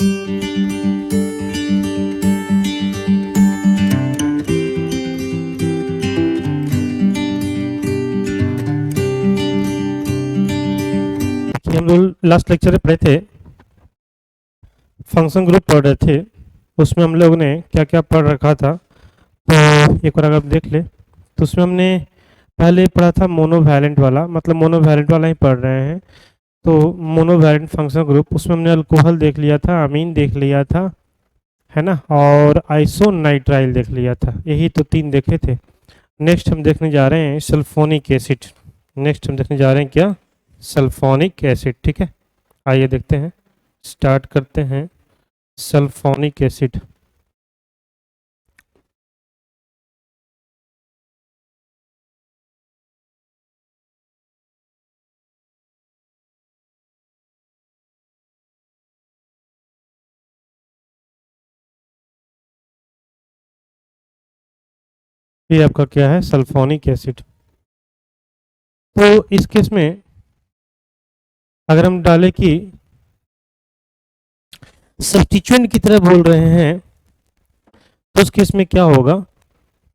कि हम लोग लास्ट लेक्चर में पढ़े थे, फंक्शन ग्रुप पढ़ रहे थे। उसमें हम लोग ने क्या क्या पढ़ रखा था, तो एक बार अगर आप देख ले तो उसमें हमने पहले पढ़ा था मोनोवैलेंट वाला, मतलब मोनोवैलेंट वाला ही पढ़ रहे हैं। तो मोनोवैलेंट फंक्शन ग्रुप, उसमें हमने अल्कोहल देख लिया था, अमीन देख लिया था, है ना, और आइसोनाइट्राइल देख लिया था। यही तो तीन देखे थे। नेक्स्ट हम देखने जा रहे हैं सल्फोनिक एसिड। नेक्स्ट हम देखने जा रहे हैं क्या, सल्फोनिक एसिड। ठीक है, आइए देखते हैं, स्टार्ट करते हैं। सल्फोनिक एसिड, ये आपका क्या है, सल्फोनिक एसिड। तो इस केस में अगर हम डालें कि सब्स्टिट्यूएंट की तरह बोल रहे हैं, तो उस केस में क्या होगा,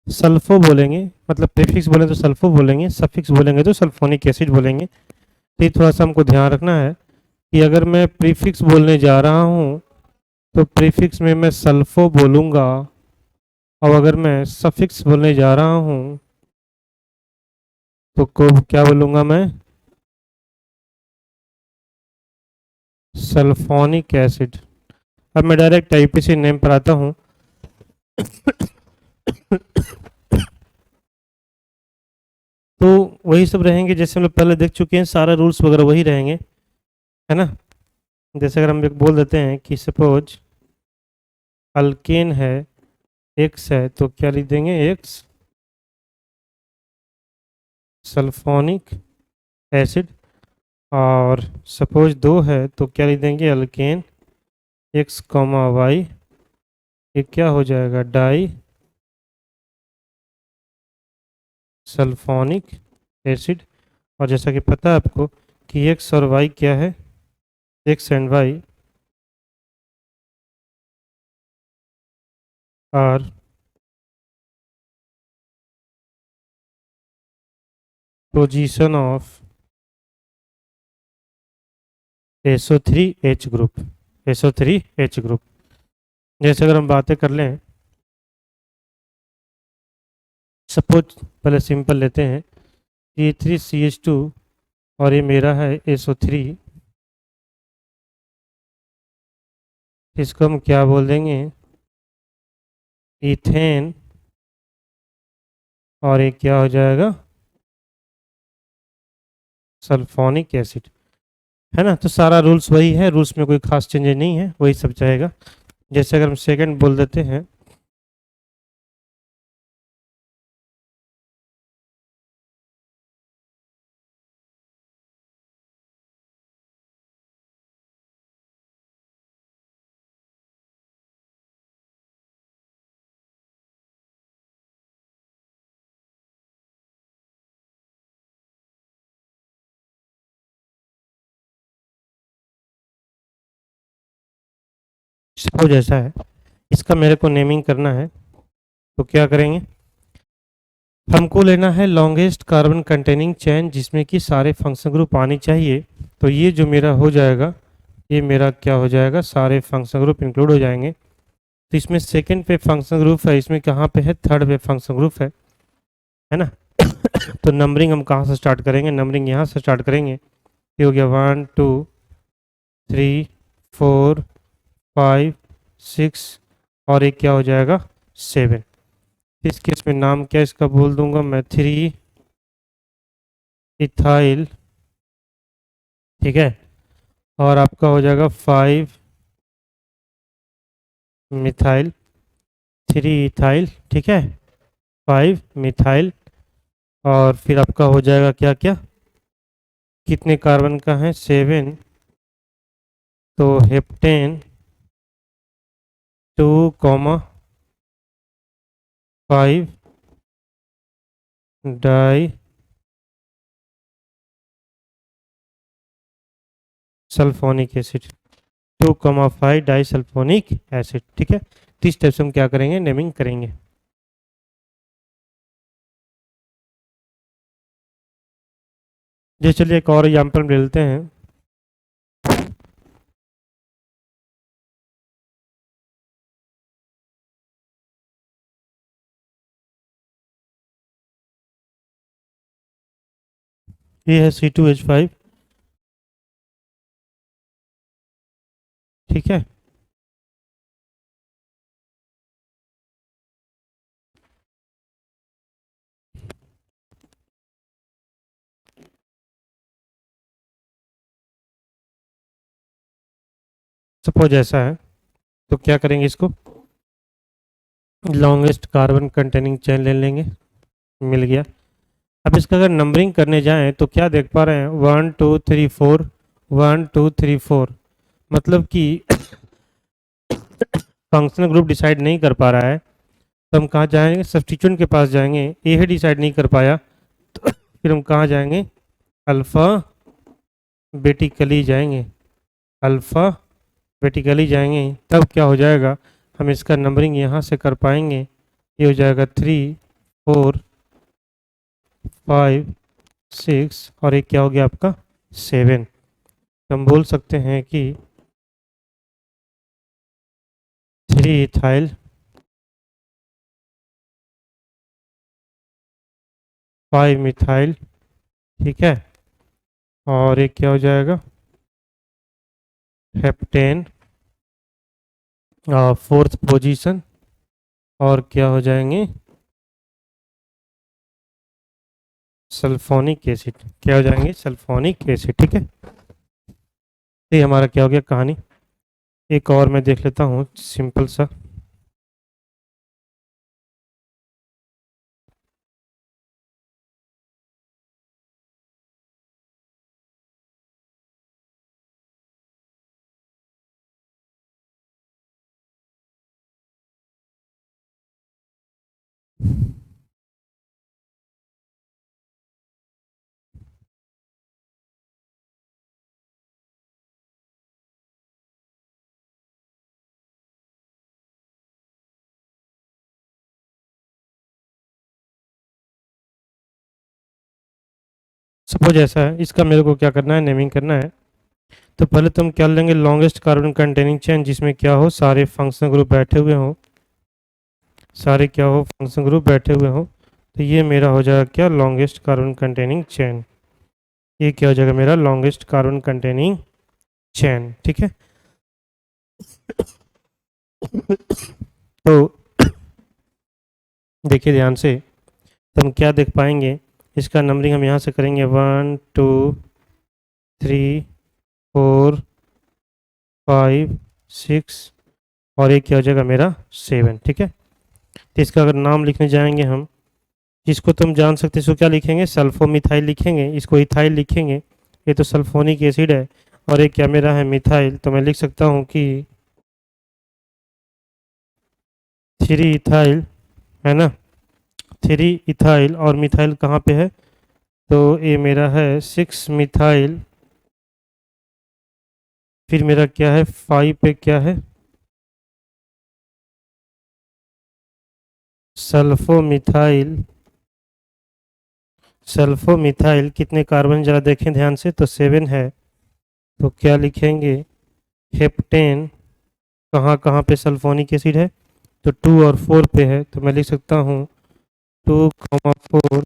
सल्फो बोलेंगे, मतलब प्रीफिक्स बोलें तो सल्फो बोलेंगे, सफिक्स बोलेंगे तो सल्फोनिक एसिड बोलेंगे। तो ये थोड़ा सा हमको ध्यान रखना है कि अगर मैं प्रीफिक्स बोलने जा रहा हूँ तो प्रीफिक्स में मैं सल्फो बोलूँगा, और अगर मैं सफिक्स बोलने जा रहा हूँ तो को क्या बोलूँगा मैं, सल्फोनिक एसिड। अब मैं डायरेक्ट आईपीसी नेम पर आता हूँ। तो वही सब रहेंगे जैसे हम लोग पहले देख चुके हैं, सारा रूल्स वगैरह वही रहेंगे, है ना। जैसे अगर हम एक बोल देते हैं कि सपोज अल्केन है, एक्स है, तो क्या लिख देंगे, एक्स सल्फोनिक एसिड। और सपोज दो है तो क्या लिख देंगे, अल्केन एक्स कॉमा वाई, ये क्या हो जाएगा, डाई सल्फोनिक एसिड। और जैसा कि पता है आपको कि एक्स और वाई क्या है, X and Y are position of SO3H group, SO3H group. जैसे अगर हम बातें कर लें, सपोज पहले सिंपल लेते हैं, C3CH2 और ये मेरा है SO3, इसको हम क्या बोल देंगे, इथेन। और ये क्या हो जाएगा, सल्फोनिक एसिड, है ना। तो सारा रूल्स वही है, रूल्स में कोई खास चेंजेस नहीं है, वही सब जाएगा। जैसे अगर हम सेकंड बोल देते हैं, सपोज ऐसा है, इसका मेरे को नेमिंग करना है, तो क्या करेंगे, हमको लेना है लॉन्गेस्ट कार्बन कंटेनिंग चेन जिसमें कि सारे फंक्शन ग्रुप आने चाहिए। तो ये जो मेरा हो जाएगा, ये मेरा क्या हो जाएगा, सारे फंक्शन ग्रुप इंक्लूड हो जाएंगे। तो इसमें सेकंड पे फंक्शन ग्रुप है, इसमें कहाँ पे है, थर्ड पे फंक्शन ग्रुप है ना। तो नंबरिंग हम कहाँ से स्टार्ट करेंगे, नंबरिंग यहाँ से स्टार्ट करेंगे। ये हो गया 1 2 3 4 5 6, और एक क्या हो जाएगा, 7। इस केस में नाम क्या इसका बोल दूंगा मैं, 3 इथाइल, ठीक है। और आपका हो जाएगा 5 मिथाइल, 3 इथाइल, ठीक है, 5 मिथाइल। और फिर आपका हो जाएगा क्या क्या, कितने कार्बन का है, 7, तो heptane 2 comma 5 disulphonic acid. 2,5 disulphonic acid. ठीक है, तो इस टाइप से हम क्या करेंगे, नेमिंग करेंगे। जी चलिए एक और एग्जाम्पल ले लेते हैं। ये है C2H5। ठीक है, सपोज ऐसा है, तो क्या करेंगे, इसको लॉन्गेस्ट कार्बन कंटेनिंग चेन ले लेंगे। मिल गया। अब इसका अगर नंबरिंग करने जाएं तो क्या देख पा रहे हैं, 1 2 3 4, 1 2 3 4, मतलब कि फंक्शनल ग्रुप डिसाइड नहीं कर पा रहा है। तो हम कहाँ जाएंगे, सब्स्टिट्यूएंट के पास जाएंगे। ए ही डिसाइड नहीं कर पाया तो फिर हम कहाँ जाएंगे, अल्फ़ा बेटिकली जाएंगे। अल्फ़ा बेटिकली जाएंगे, तब क्या हो जाएगा, हम इसका नंबरिंग यहाँ से कर पाएंगे। ये हो जाएगा 3 4 5 6 और एक क्या हो गया आपका 7। हम बोल सकते हैं कि 3 इथाइल 5 मिथाइल। ठीक है, और एक क्या हो जाएगा, हेप्टेन फोर्थ पोजीशन, और क्या हो जाएंगे, सल्फोनिक एसिड। क्या हो जाएंगे, सल्फोनिक एसिड। ठीक है, ये हमारा क्या हो गया कहानी। एक और मैं देख लेता हूँ सिंपल सा। सपोज ऐसा है, इसका मेरे को क्या करना है, नेमिंग करना है। तो पहले तो हम क्या लेंगे, लॉन्गेस्ट कार्बन कंटेनिंग चेन जिसमें क्या हो, सारे फंक्शनल ग्रुप बैठे हुए हों। सारे क्या हो, फंक्शनल ग्रुप बैठे हुए हों। तो ये मेरा हो जाएगा क्या, लॉन्गेस्ट कार्बन कंटेनिंग चेन। ये क्या हो जाएगा मेरा, लॉन्गेस्ट कार्बन कंटेनिंग चेन। ठीक है, तो देखिए ध्यान से, तो हम क्या देख पाएंगे, इसका नंबरिंग हम यहाँ से करेंगे 1 2 3 4 5 6 और एक क्या हो जाएगा मेरा 7। ठीक है, तो इसका अगर नाम लिखने जाएंगे हम, जिसको तुम जान सकते हैं, इसको क्या लिखेंगे, सल्फोमिथाइल लिखेंगे, इसको इथाइल लिखेंगे। ये तो सल्फोनिक एसिड है, और एक क्या मेरा है, मिथाइल। तो मैं लिख सकता हूँ कि 3 इथाइल, है ना, 3 इथाइल, और मिथाइल कहाँ पे है, तो ये मेरा है 6 मिथाइल। फिर मेरा क्या है, 5 पे क्या है, सल्फोमिथाइल। सल्फोमिथाइल कितने कार्बन जरा देखें ध्यान से, तो 7 है। तो क्या लिखेंगे, हेप्टेन। कहाँ कहाँ पे सल्फोनिक एसिड है, तो 2 और 4 पे है। तो मैं लिख सकता हूँ 2,4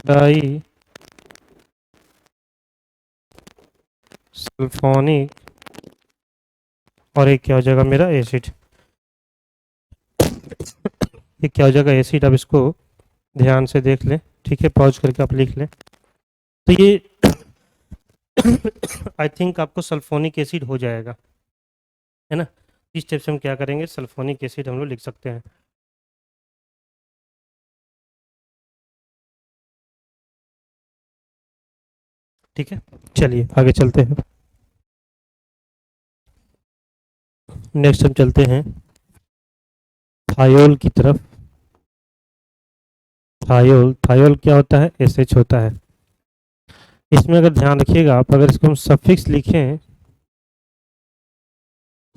डाई सल्फोनिक, और एक क्या हो जाएगा मेरा एसिड। ये क्या हो जाएगा, एसिड। अब इसको ध्यान से देख लें, ठीक है, पॉज करके आप लिख लें। तो ये आई थिंक आपको सल्फोनिक एसिड हो जाएगा, है ना। इस स्टेप से हम क्या करेंगे, सल्फोनिक एसिड हम लोग लिख सकते हैं। ठीक है, चलिए आगे चलते हैं। नेक्स्ट हम चलते हैं थायोल की तरफ। थायोल, थायोल क्या होता है, एसएच होता है। इसमें अगर ध्यान रखिएगा आप, अगर इसको हम सफिक्स लिखें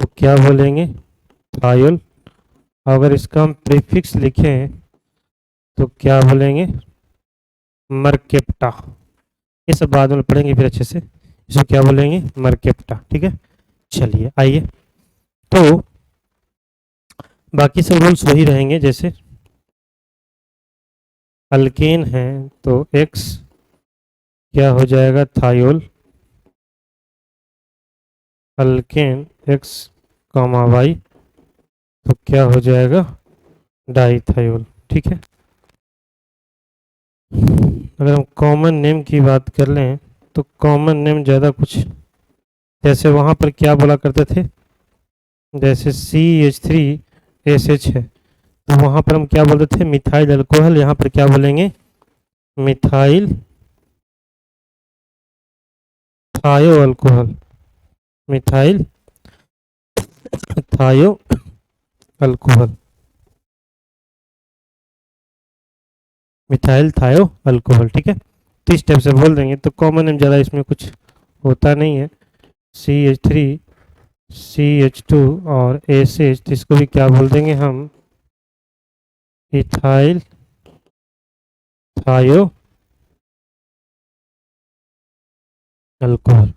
तो क्या बोलेंगे, थायोल। अगर इसका हम प्रीफिक्स लिखें तो क्या बोलेंगे, मरकेप्टा। ये सब बाद में पढ़ेंगे फिर अच्छे से। इसको क्या बोलेंगे, मरकेप्टा। ठीक है, चलिए आइए। तो बाकी सब रूल्स वही रहेंगे, जैसे अल्केन है तो एक्स क्या हो जाएगा, thiol. Alkane X comma Y तो क्या हो जाएगा, डाईथायोल। ठीक है। अगर हम कॉमन नेम की बात कर लें तो कॉमन नेम ज़्यादा कुछ, जैसे वहाँ पर क्या बोला करते थे, जैसे CH3SH है तो वहाँ पर हम क्या बोलते थे, मिथाइल अल्कोहल। यहाँ पर क्या बोलेंगे, मिथाइल थायो अल्कोहल। मिथाइल थायो अल्कोहल। मिथाइल थायो अल्कोहल। ठीक है, तो इस टाइप से बोल देंगे तो कॉमन नेम ज़्यादा इसमें कुछ होता नहीं है। CH3 CH2 और SH, तो इसको भी क्या बोल देंगे हम, इथाइल थायो अल्कोहल।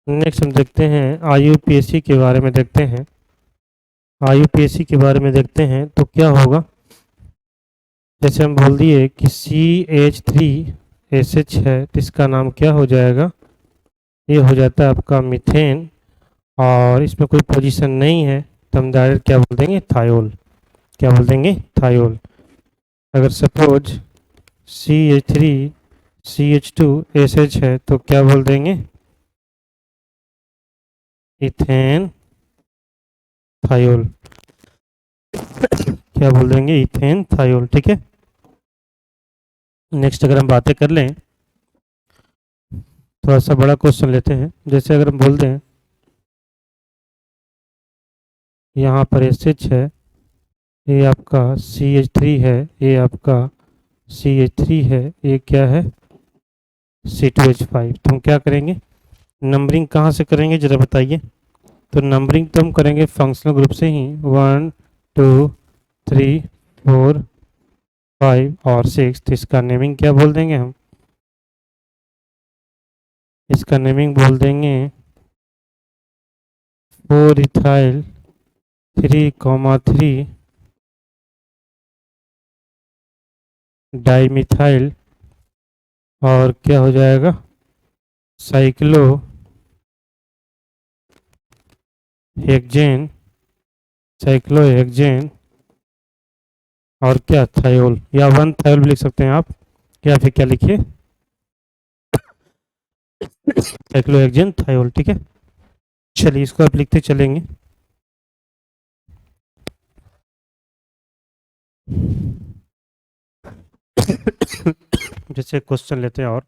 नेक्स्ट हम देखते हैं IUPAC के बारे में देखते हैं। IUPAC के बारे में देखते हैं तो क्या होगा, जैसे हम बोल दिए कि CH3SH है तो इसका नाम क्या हो जाएगा, ये हो जाता है आपका मीथेन। और इसमें कोई पोजीशन नहीं है तो हम डायरेक्ट क्या बोल देंगे, थायोल। क्या बोल देंगे, थायोल। अगर सपोज CH3CH2SH है तो क्या बोल देंगे, इथेन थायोल। क्या बोल देंगे, इथेन थायोल। ठीक है। नेक्स्ट अगर हम बातें कर लें, थोड़ा सा बड़ा क्वेश्चन लेते हैं। जैसे अगर हम बोल दें यहाँ पर SH है, ये आपका CH3 है, ये आपका CH3 है, ये क्या है, C2H5। तो हम क्या करेंगे, नंबरिंग कहाँ से करेंगे जरा बताइए। तो नंबरिंग तो हम करेंगे फंक्शनल ग्रुप से ही, 1 2 3 4 5 और 6। तो इसका नेमिंग क्या बोल देंगे हम, इसका नेमिंग बोल देंगे 4 इथाइल 3,3 डाईमिथाइल और क्या हो जाएगा, साइक्लो हेक्जेन, साइक्लोहेक्जेन और क्या, थायोल। या 1 थायोल भी लिख सकते हैं आप, या फिर क्या लिखिए, साइक्लोहेक्जेन थायोल। ठीक है, चलिए इसको आप लिखते चलेंगे। जैसे क्वेश्चन लेते हैं और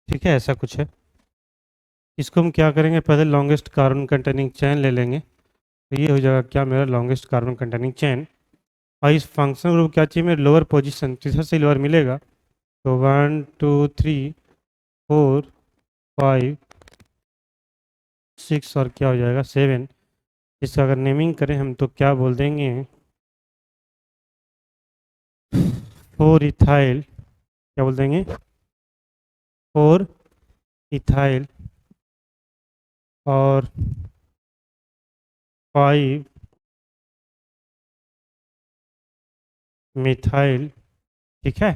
ठीक है, ऐसा कुछ है। इसको हम क्या करेंगे, पहले लॉन्गेस्ट कार्बन कंटेनिंग चेन ले लेंगे। तो ये हो जाएगा क्या, मेरा लॉन्गेस्ट कार्बन कंटेनिंग चेन। और इस फंक्शनल ग्रुप क्या चाहिए, मेरे लोअर पोजीशन, तीसरा से लोअर मिलेगा। तो 1 2 3 4 5 6 और क्या हो जाएगा, 7। इसका अगर नेमिंग करें हम तो क्या बोल देंगे, 4 इथाइल, क्या बोल देंगे, 4 इथाइल और 5 मिथाइल। ठीक है,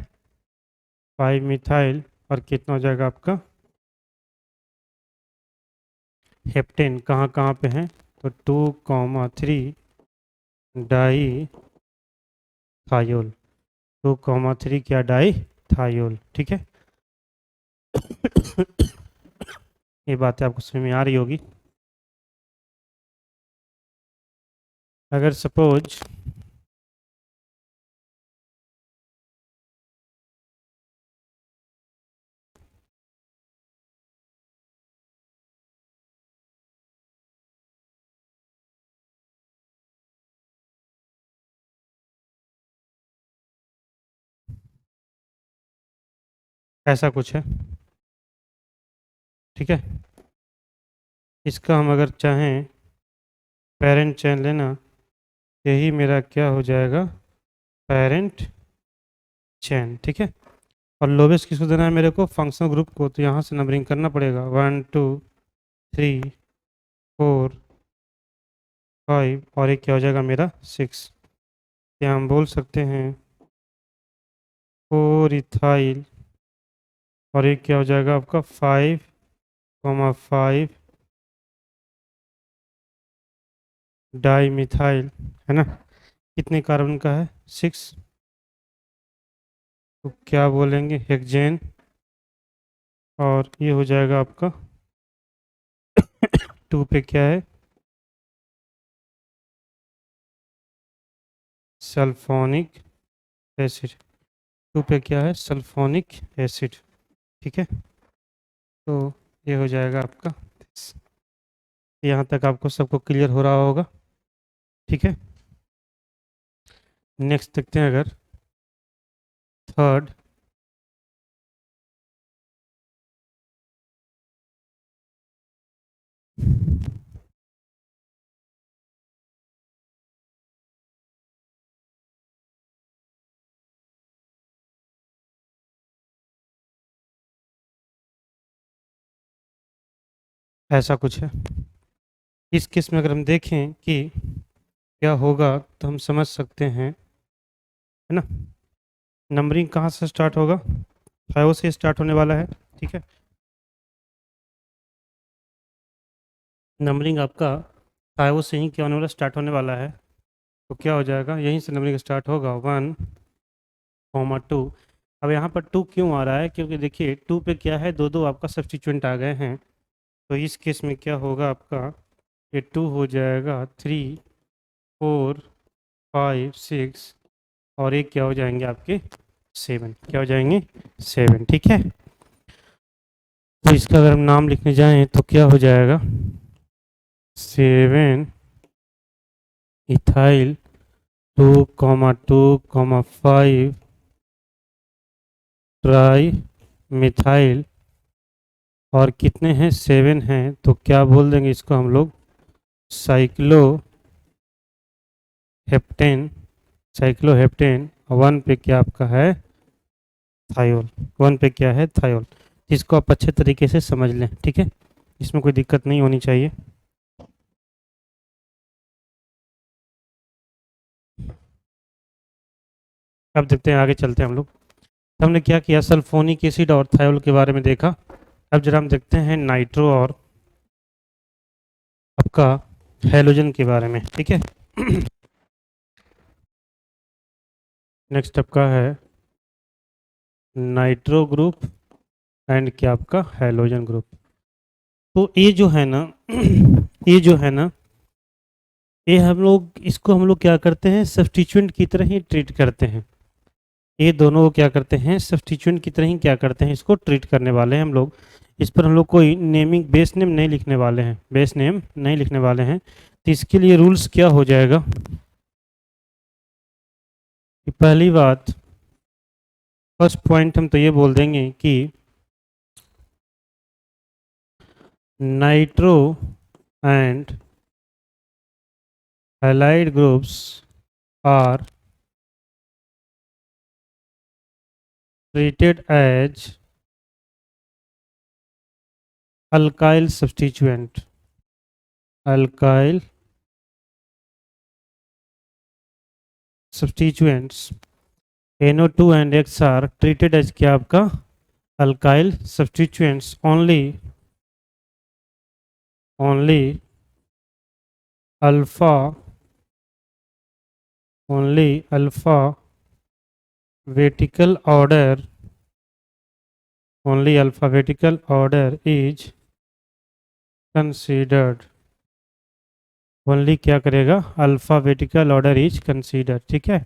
5 मिथाइल और कितना हो जाएगा आपका, हेप्टेन। कहाँ कहाँ पे हैं, तो 2,3 डाई थायोल। 2,3 क्या, डाई थायोल। ठीक है। ये बातें आपको समझ में आ रही होगी। अगर सपोज ऐसा कुछ है, ठीक है। इसका हम अगर चाहें पेरेंट चेन लेना, यही मेरा क्या हो जाएगा, पेरेंट चेन, ठीक है। और लोवेस्ट किसको देना है मेरे को, फंक्शनल ग्रुप को, तो यहाँ से नंबरिंग करना पड़ेगा 1 2 3 4 5 और एक क्या हो जाएगा मेरा 6। या हम बोल सकते हैं 4 इथाइल और एक क्या हो जाएगा आपका 5 डाई मिथाइल, है ना। कितने कार्बन का है, 6। तो क्या बोलेंगे, हेक्सेन। और ये हो जाएगा आपका 2 पे क्या है, सल्फोनिक एसिड। 2 पे क्या है, सल्फोनिक एसिड, ठीक है। तो ये हो जाएगा आपका, यहाँ तक आपको सबको क्लियर हो रहा होगा, ठीक है। नेक्स्ट देखते हैं, अगर थर्ड, ऐसा कुछ है। इस केस में अगर हम देखें कि क्या होगा, तो हम समझ सकते हैं, है ना। नंबरिंग कहाँ से स्टार्ट होगा, 5 से स्टार्ट होने वाला है, ठीक है। नंबरिंग आपका 5 से ही क्या होने वाला, स्टार्ट होने वाला है। तो क्या हो जाएगा, यहीं से नंबरिंग स्टार्ट होगा 1 2। अब यहाँ पर 2 क्यों आ रहा है, क्योंकि देखिए 2 पे क्या है, दो दो आपका सब्स्टिट्यूएंट आ गए हैं। तो इस केस में क्या होगा आपका, ये 2 हो जाएगा 3 4 5 6 और एक क्या हो जाएंगे आपके 7, क्या हो जाएंगे 7, ठीक है। तो इसका अगर हम नाम लिखने जाएं तो क्या हो जाएगा, 7 इथाइल 2,2,5 ट्राई मिथाइल। और कितने हैं, 7 हैं, तो क्या बोल देंगे इसको हम लोग, साइक्लो हेप्टेन। साइक्लोहेप्टेन। 1 पे क्या आपका है, थायोल। 1 पे क्या है, थायोल। इसको आप अच्छे तरीके से समझ लें, ठीक है, इसमें कोई दिक्कत नहीं होनी चाहिए। अब देखते हैं, आगे चलते हैं हम लोग। तो हमने क्या किया, सल्फोनिक एसिड और थायोल के बारे में देखा। अब जरा हम देखते हैं नाइट्रो और आपका हेलोजन के बारे में, ठीक है। नेक्स्ट आपका है नाइट्रो ग्रुप एंड क्या आपका हेलोजन ग्रुप। तो ये जो है ना ये जो है ना, ये हम लोग इसको हम लोग क्या करते हैं, सब्स्टिट्यूएंट की तरह ही ट्रीट करते हैं। ये दोनों को क्या करते हैं, सब्स्टिट्यूएंट की तरह ही क्या करते हैं, इसको ट्रीट करने वाले हैं हम लोग। इस पर हम लोग कोई नेमिंग बेस नेम नहीं लिखने वाले हैं, बेस नेम नहीं लिखने वाले हैं। तो इसके लिए रूल्स क्या हो जाएगा, कि पहली बात, फर्स्ट पॉइंट हम तो ये बोल देंगे कि nitro and halide groups are treated as alkyl substituent. Alkyl substituents NO2 and X are treated as क्या आपका, alkyl substituents only alpha alphabetical order only alphabetical order is considered। Only क्या करेगा, अल्फ़ाबेटिकल ऑर्डर इज कंसीडर, ठीक है।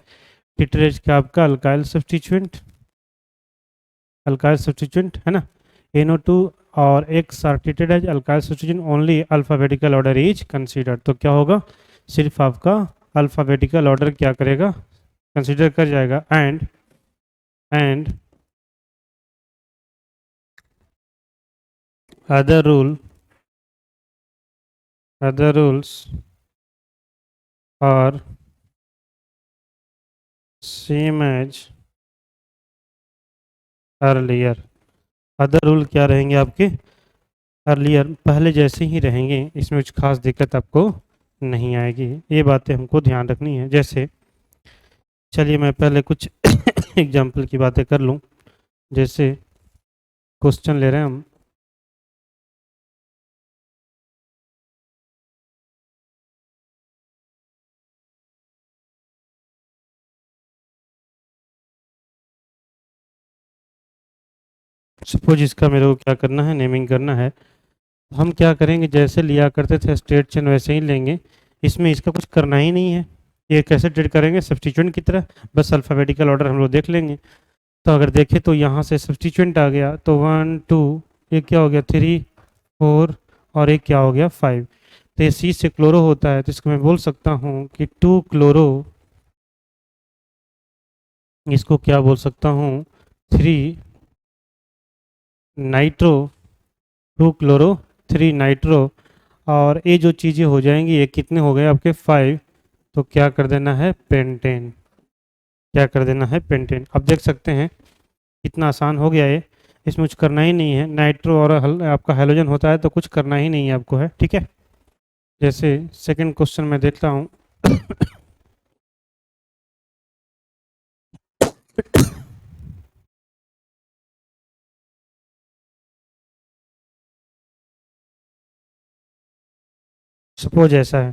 टिटरेज का आपका alkyl substituent है ना, NO2 और X are treated as alkyl substituent only alphabetical order is consider. तो क्या होगा, सिर्फ आपका अल्फ़ाबेटिकल ऑर्डर क्या करेगा, कंसीडर कर जाएगा। And other rule other rules are same as earlier। Other rule क्या रहेंगे आपके? अर्लियर, पहले जैसे ही रहेंगे, इसमें कुछ खास दिक्कत आपको नहीं आएगी। ये बातें हमको ध्यान रखनी है। जैसे चलिए मैं पहले कुछ एग्जाम्पल की बातें कर लूँ। जैसे क्वेश्चन ले रहे हैं हम, सपोज इसका मेरे को क्या करना है, नेमिंग करना है। हम क्या करेंगे, जैसे लिया करते थे स्टेट चेन वैसे ही लेंगे। इसमें इसका कुछ करना ही नहीं है। ये कैसे ट्रीट करेंगे, सब्स्टिट्यूएंट की तरह, बस अल्फ़ाबेटिकल ऑर्डर हम लोग देख लेंगे। तो अगर देखें तो यहाँ से सब्स्टिट्यूएंट आ गया, तो 1 2, ये क्या हो गया 3 4, और एक क्या हो गया 5। तो ये सी से क्लोरो होता है, तो इसको मैं बोल सकता हूँ कि 2 क्लोरो, इसको क्या बोल सकता हूँ 3 नाइट्रो, 2 क्लोरो 3 नाइट्रो। और ये जो चीज़ें हो जाएंगी, ये कितने हो गए आपके 5। तो क्या कर देना है पेंटेन, क्या कर देना है पेंटेन। अब देख सकते हैं कितना आसान हो गया ये। इसमें कुछ करना ही नहीं है। नाइट्रो और आपका हाइड्रोजन होता है तो कुछ करना ही नहीं है आपको, है ठीक है। जैसे सेकंड क्वेश्चन में देखता हूँ सपोज ऐसा है,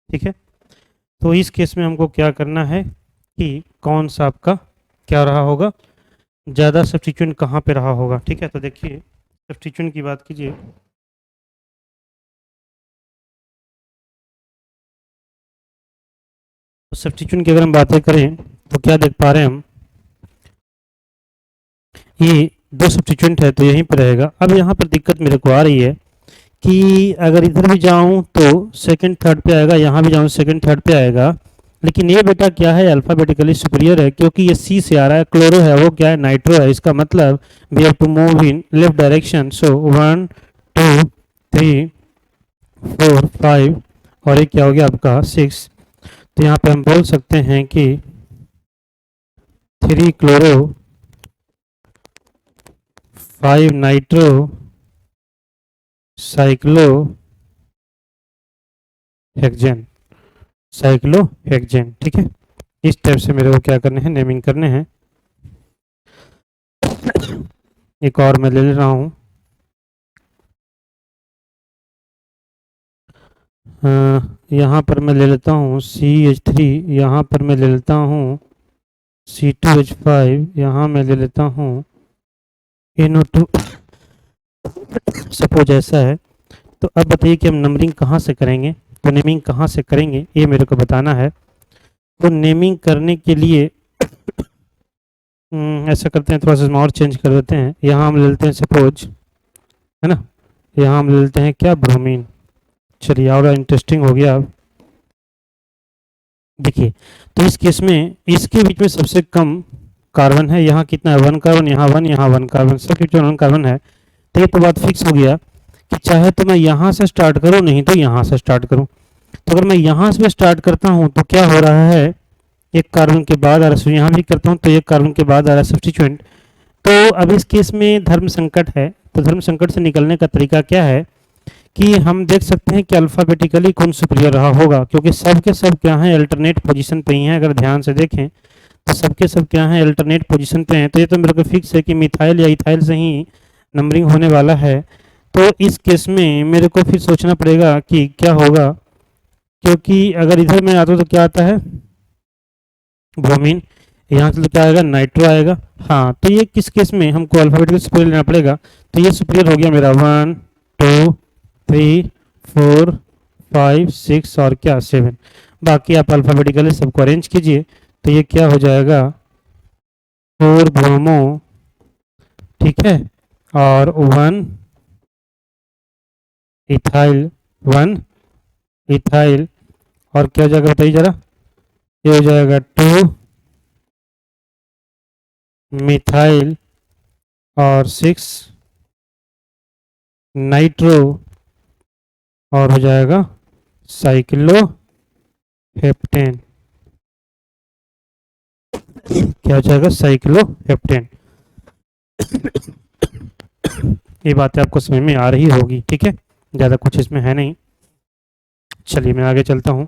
ठीक है। तो इस केस में हमको क्या करना है कि कौन सा आपका क्या रहा होगा, ज़्यादा सब्स्टिट्यूएंट कहाँ पे रहा होगा, ठीक है। तो देखिए सब्स्टिट्यूएंट की बात कीजिए, तो सब्स्टिट्यूएंट की अगर हम बातें करें तो क्या देख पा रहे हैं हम, ये दो सब्स्टिट्यूएंट है तो यहीं पर रहेगा। अब यहाँ पर दिक्कत मेरे को आ रही है कि अगर इधर भी जाऊँ तो सेकंड थर्ड पे आएगा, यहाँ भी जाऊँ सेकंड थर्ड पे आएगा। लेकिन ये बेटा क्या है, अल्फ़ाबेटिकली सुपीरियर है, क्योंकि ये सी से आ रहा है। क्लोरो है, वो क्या है नाइट्रो है। इसका मतलब we have to move in left direction. So 1 2 3 4 5, और एक क्या हो गया आपका 6। तो यहाँ पे हम बोल सकते हैं कि 3 chloro 5 nitro cyclo hexane, cyclo hexane, ठीक है। इस टाइप से मेरे को क्या करने हैं, नेमिंग करने हैं। एक और मैं ले ले रहा हूँ, यहाँ पर मैं ले लेता हूँ CH3, यहाँ पर मैं ले लेता हूँ C2H5, यहाँ मैं ले लेता हूँ NO2। सपोज ऐसा है। तो अब बताइए कि हम नंबरिंग कहाँ से करेंगे, तो नेमिंग कहाँ से करेंगे ये मेरे को बताना है। तो नेमिंग करने के लिए ऐसा करते हैं, थोड़ा सा और चेंज कर देते हैं। यहाँ हम ले लेते हैं सपोज, है ना, यहाँ हम ले लेते हैं क्या ब्रोमीन। चलिए और इंटरेस्टिंग हो गया। अब देखिए तो इस केस में इसके बीच में सबसे कम कार्बन है। यहाँ कितना है 1 कार्बन, यहाँ 1, यहाँ 1 कार्बन, सब बीच में 1 कार्बन है। तो ये तो बात फिक्स हो गया कि चाहे तो मैं यहाँ से स्टार्ट करूँ, नहीं तो यहाँ से स्टार्ट करूँ। तो अगर मैं यहाँ से स्टार्ट करता हूँ तो क्या हो रहा है, एक कार्बन के बाद आ रहा है, यहाँ भी करता हूँ तो एक कार्बन के बाद आ रहा है सब्स्टिट्यूएंट। तो अब इस केस में धर्म संकट है। तो धर्म संकट से निकलने का तरीका क्या है कि हम देख सकते हैं कि अल्फ़ाबेटिकली कौन सुपीरियर रहा होगा, क्योंकि सब के सब क्या हैं अल्टरनेट पोजीशन पे ही हैं। अगर ध्यान से देखें तो सब के सब क्या हैं अल्टरनेट पोजीशन पे हैं। तो ये तो मेरे को फिक्स है कि मिथाइल या इथाइल से ही नंबरिंग होने वाला है। तो इस केस में मेरे को फिर सोचना पड़ेगा कि क्या होगा, क्योंकि अगर इधर में आता तो क्या आता है ब्रोमीन, यहाँ से तो क्या आएगा नाइट्रो आएगा। हाँ तो ये किस केस में हमको अल्फ़ाबेटिकल सुपीरियर लेना पड़ेगा। तो ये सुपीरियर हो गया मेरा 1 2 3 4 5 6 और क्या 7। बाकी आप अल्फ़ाबेटिकली सबको अरेंज कीजिए। तो ये क्या हो जाएगा 4 ब्रोमो, ठीक है, और 1 इथाइल, 1 इथाइल, और क्या हो जाएगा बताइए जरा, ये हो जाएगा 2 मिथाइल और 6 नाइट्रो और हो जाएगा साइक्लोहेप्टेन। क्या हो जाएगा? साइक्लोहेप्टेन। ये बातें आपको समझ में आ रही होगी, ठीक है, ज़्यादा कुछ इसमें है नहीं। चलिए मैं आगे चलता हूँ।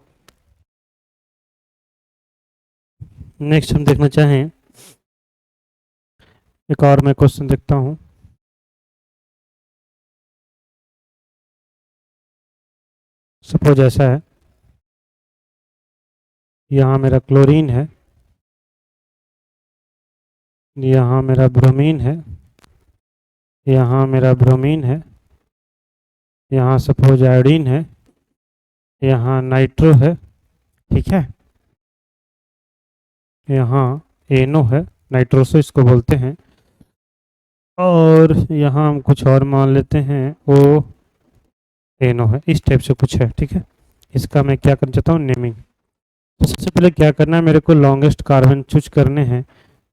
नेक्स्ट हम देखना चाहें, एक और मैं क्वेश्चन देखता हूँ। सपोज ऐसा है, यहाँ मेरा क्लोरीन है, यहाँ मेरा ब्रोमीन है, यहाँ मेरा ब्रोमीन है, यहाँ सपोज आयोडीन है, यहाँ नाइट्रो है, ठीक है, यहाँ एनो है, नाइट्रोसो इसको बोलते हैं, और यहाँ हम कुछ और मान लेते हैं, ओ एनो है, इस टाइप से कुछ है, ठीक है। इसका मैं क्या करना चाहता हूँ? नेमिंग। तो सबसे पहले क्या करना है, मेरे को लॉन्गेस्ट कार्बन चूज करने हैं।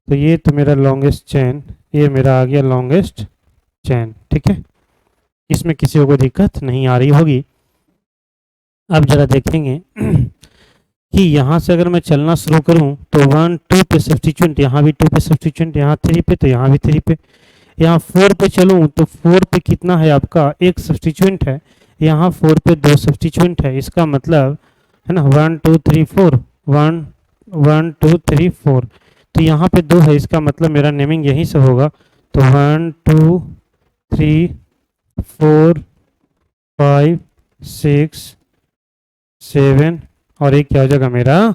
तो ये तो मेरा लॉन्गेस्ट चेन, ये मेरा आ गया लॉन्गेस्ट चेन, ठीक है, इसमें किसी को कोई दिक्कत नहीं आ रही होगी। अब जरा देखेंगे कि यहाँ से अगर मैं चलना शुरू करूँ तो 1 2 पे सब्स्टिट्यूएंट, यहाँ भी 2 पे सब्स्टिट्यूएंट, यहाँ 3 पे, तो यहाँ भी 3 पे, यहाँ 4 पे चलूँ तो 4 पे कितना है आपका? एक सब्स्टिट्यूएंट है, यहाँ 4 पे 2 सब्स्टिट्यूएंट है, इसका मतलब है ना 1 2 3 4, 1 1 2 3 4, तो यहाँ पे 2 है, इसका मतलब मेरा नेमिंग यहीं से होगा। तो 1 2 3 4 5 6 7 और एक क्या हो जाएगा मेरा?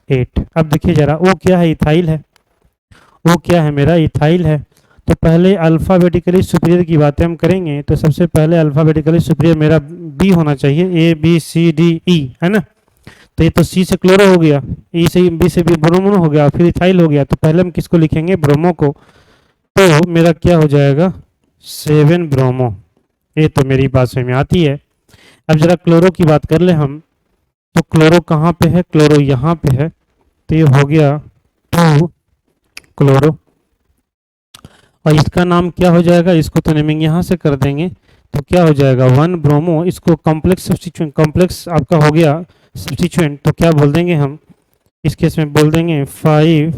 8। अब देखिए जरा, वो क्या है? इथाइल है। वो क्या है? मेरा इथाइल है। तो पहले अल्फ़ाबेटिकली सुपीरियर की बातें हम करेंगे, तो सबसे पहले अल्फ़ाबेटिकली सुपीरियर मेरा बी होना चाहिए, A B C D E, है ना। तो ये तो सी से क्लोरो हो गया, ई से बी से भी ब्रोमो हो गया, फिर इथाइल हो गया, तो पहले हम किसको लिखेंगे? ब्रोमो को। तो मेरा क्या हो जाएगा? 7 ब्रोमो। ये तो मेरी बात समझ में आती है। अब जरा क्लोरो की बात कर ले हम, तो क्लोरो कहाँ पे है? क्लोरो यहाँ पे है, तो ये हो गया 2 क्लोरो। और इसका नाम क्या हो जाएगा? इसको तो नेमिंग यहाँ से कर देंगे, तो क्या हो जाएगा? 1 ब्रोमो। इसको कॉम्प्लेक्स सब्स्टिट्यूएंट, कॉम्प्लेक्स आपका हो गया सब्स्टिट्यूएंट, तो क्या बोल देंगे हम इस केस में? बोल देंगे 5,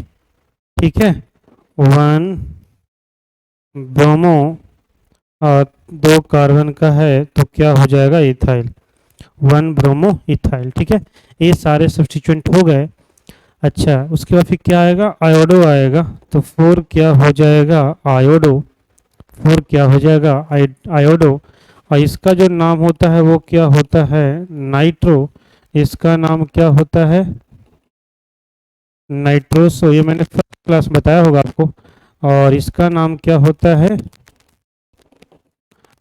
ठीक है, 1 ब्रोमो और 2 कार्बन का है, तो क्या हो जाएगा? इथाइल, 1 ब्रोमो इथाइल, ठीक है। ये सारे सब्स्टिट्यूएंट हो गए। अच्छा, उसके बाद फिर क्या आएगा? आयोडो आएगा, तो 4 क्या हो जाएगा? आयोडो। 4 क्या हो जाएगा? आयोडो। और इसका जो नाम होता है वो क्या होता है? नाइट्रो। इसका नाम क्या होता है? नाइट्रोसो। ये मैंने फर्स्ट क्लास में बताया होगा आपको। और इसका नाम क्या होता है?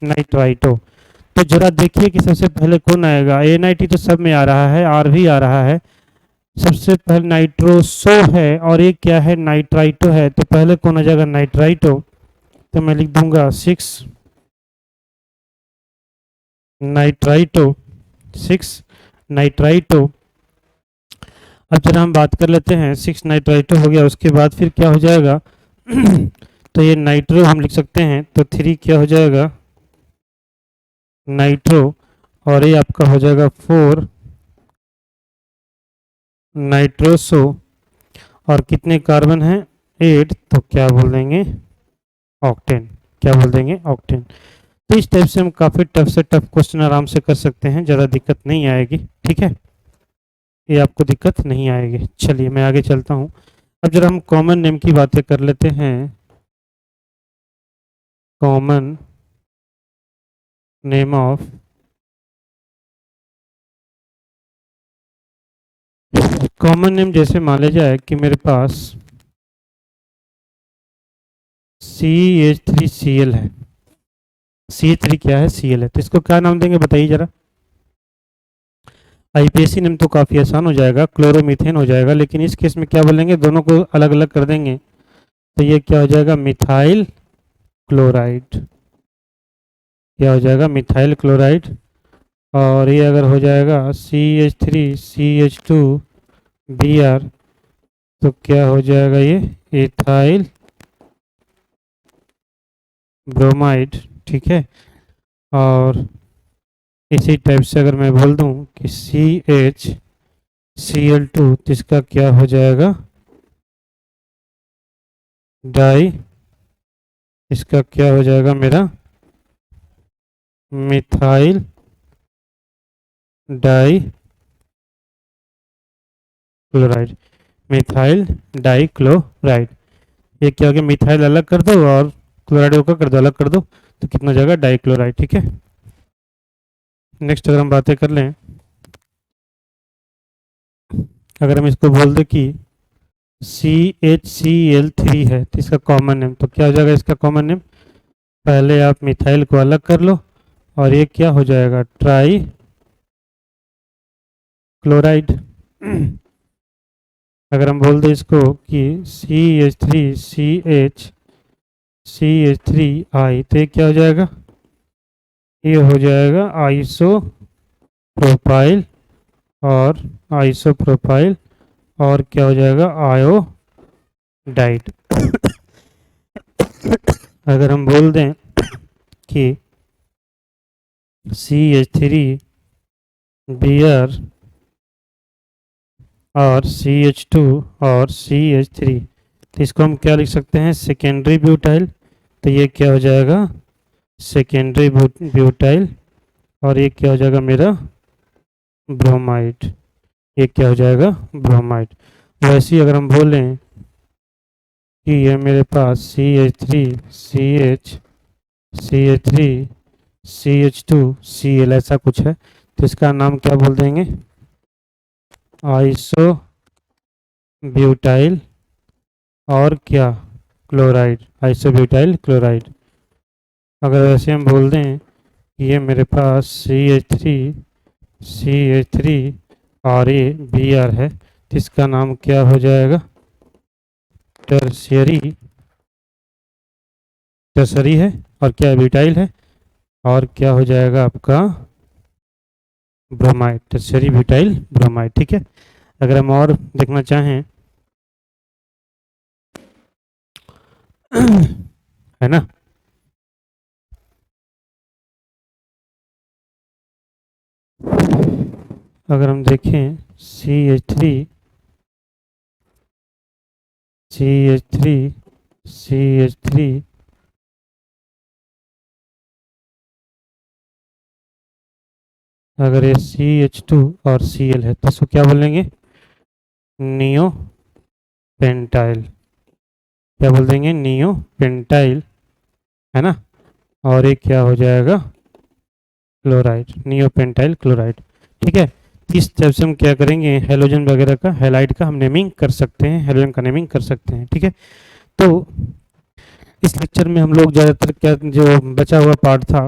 नाइट्राइटो। तो जरा देखिए कि सबसे पहले कौन आएगा? NiT तो सब में आ रहा है, R भी आ रहा है। सबसे पहले नाइट्रोसो है और एक क्या है? नाइट्राइटो है। तो पहले कौन आ जाएगा? नाइट्राइटो। तो मैं लिख दूंगा 6 नाइट्राइटो, 6 नाइट्राइटो। अब जरा हम बात कर लेते हैं, 6 नाइट्राइटो हो गया, उसके बाद फिर क्या हो जाएगा? तो ये नाइट्रो हम लिख सकते हैं, तो 3 क्या हो जाएगा? नाइट्रो। और ये आपका हो जाएगा 4 नाइट्रोसो। और कितने कार्बन हैं? 8, तो क्या बोल देंगे? ऑक्टेन। क्या बोल देंगे? ऑक्टेन। तो इस टाइप से हम काफ़ी टफ से टफ क्वेश्चन आराम से कर सकते हैं, ज़्यादा दिक्कत नहीं आएगी, ठीक है, ये आपको दिक्कत नहीं आएगी। चलिए मैं आगे चलता हूँ। अब जरा हम कॉमन नेम की बातें कर लेते हैं। Common name of common name जैसे मान लिया जाए कि मेरे पास CH3Cl है। CH3 क्या है? Cl है, तो इसको क्या नाम देंगे बताइए जरा? IPAC नेम तो काफ़ी आसान हो जाएगा, क्लोरोमीथेन हो जाएगा, लेकिन इस केस में क्या बोलेंगे? दोनों को अलग अलग कर देंगे, तो ये क्या हो जाएगा? Methyl chloride. क्या हो जाएगा? Methyl chloride. और ये अगर हो जाएगा CH3CH2Br, तो क्या हो जाएगा? ये इथाइल ब्रोमाइड, ठीक है। और इसी टाइप से अगर मैं बोल दूं कि CHCl2 तो इसका क्या हो जाएगा, डाई, इसका क्या हो जाएगा मेरा, methyl di chloride, methyl di chloride. ये क्या हो गया, मिथाइल अलग कर दो और क्लोराइड को कर दो, अलग कर दो, तो कितना हो जाएगा, डाई क्लोराइड। ठीक है, नेक्स्ट अगर हम बातें कर लें, अगर हम इसको बोल दें कि CHCl3 है तो इसका कॉमन नेम, तो क्या हो जाएगा इसका कॉमन नेम, पहले आप मिथाइल को अलग कर लो और ये क्या हो जाएगा, ट्राई क्लोराइड। अगर हम बोल दें इसको कि CH3CH CH3I तो ये क्या हो जाएगा, ये हो जाएगा आइसो प्रोपाइल, और आइसोप्रोपाइल, और क्या हो जाएगा, आयोडाइड। अगर हम बोल दें कि CH3 और CH2 और CH3 तो इसको हम क्या लिख सकते हैं, सेकेंडरी ब्यूटाइल, तो ये क्या हो जाएगा, सेकेंडरी ब्यूटाइल, और ये क्या हो जाएगा मेरा, ब्रोमाइड, ये क्या हो जाएगा, ब्रोमाइड। वैसे ही अगर हम बोलें कि ये मेरे पास CH3CH3CH2Cl ऐसा कुछ है, तो इसका नाम क्या बोल देंगे, आइसो ब्यूटाइल और क्या, क्लोराइड, आइसोब्यूटाइल क्लोराइड। अगर वैसे हम बोल दें कि ये मेरे पास CH3 और ये Br है, तो इसका नाम क्या हो जाएगा, टर्सरी है, और क्या ब्यूटाइल है, और क्या हो जाएगा आपका, ब्रोमाइड, टर्सरी ब्यूटाइल ब्रोमाइड। ठीक है, अगर हम और देखना चाहें है ना, अगर हम देखें CH3 अगर ये CH2 और Cl है तो इसको क्या बोलेंगे, नियो पेंटाइल, क्या बोल देंगे, नियो पेंटाइल, है ना, और ये क्या हो जाएगा, क्लोराइड, नियो पेंटाइल क्लोराइड। ठीक है, इस तरह से हम क्या करेंगे, हेलोजन वगैरह का, हैलाइड का हम नेमिंग कर सकते हैं, हेलोजन का नेमिंग कर सकते हैं। ठीक है, तो इस लेक्चर में हम लोग ज़्यादातर क्या, जो बचा हुआ पार्ट था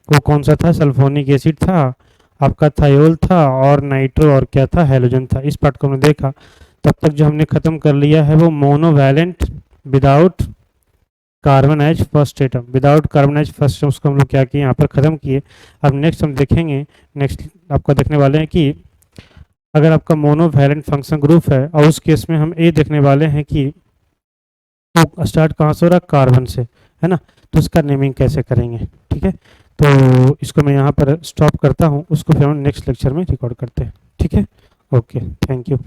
वो कौन सा था, सल्फोनिक एसिड था, आपका थायोल था, और नाइट्रो, और क्या था, हेलोजन था। इस पार्ट को हमने देखा। तब तक जो हमने ख़त्म कर लिया है वो monovalent without carbon as first atom, without carbon as first atom, उसको हम लोग क्या किए, यहाँ पर ख़त्म किए। अब नेक्स्ट हम देखेंगे, नेक्स्ट आपका देखने वाले हैं कि अगर आपका मोनोवैलेंट फंक्शन ग्रुप है और उस केस में हम ये देखने वाले हैं कि तो स्टार्ट कहाँ से हो रहा है, कार्बन से, है ना, तो उसका नेमिंग कैसे करेंगे। ठीक है, तो इसको मैं यहाँ पर स्टॉप करता हूँ, उसको फिर हम नेक्स्ट लेक्चर में रिकॉर्ड करते हैं। ठीक है, ओके, थैंक यू।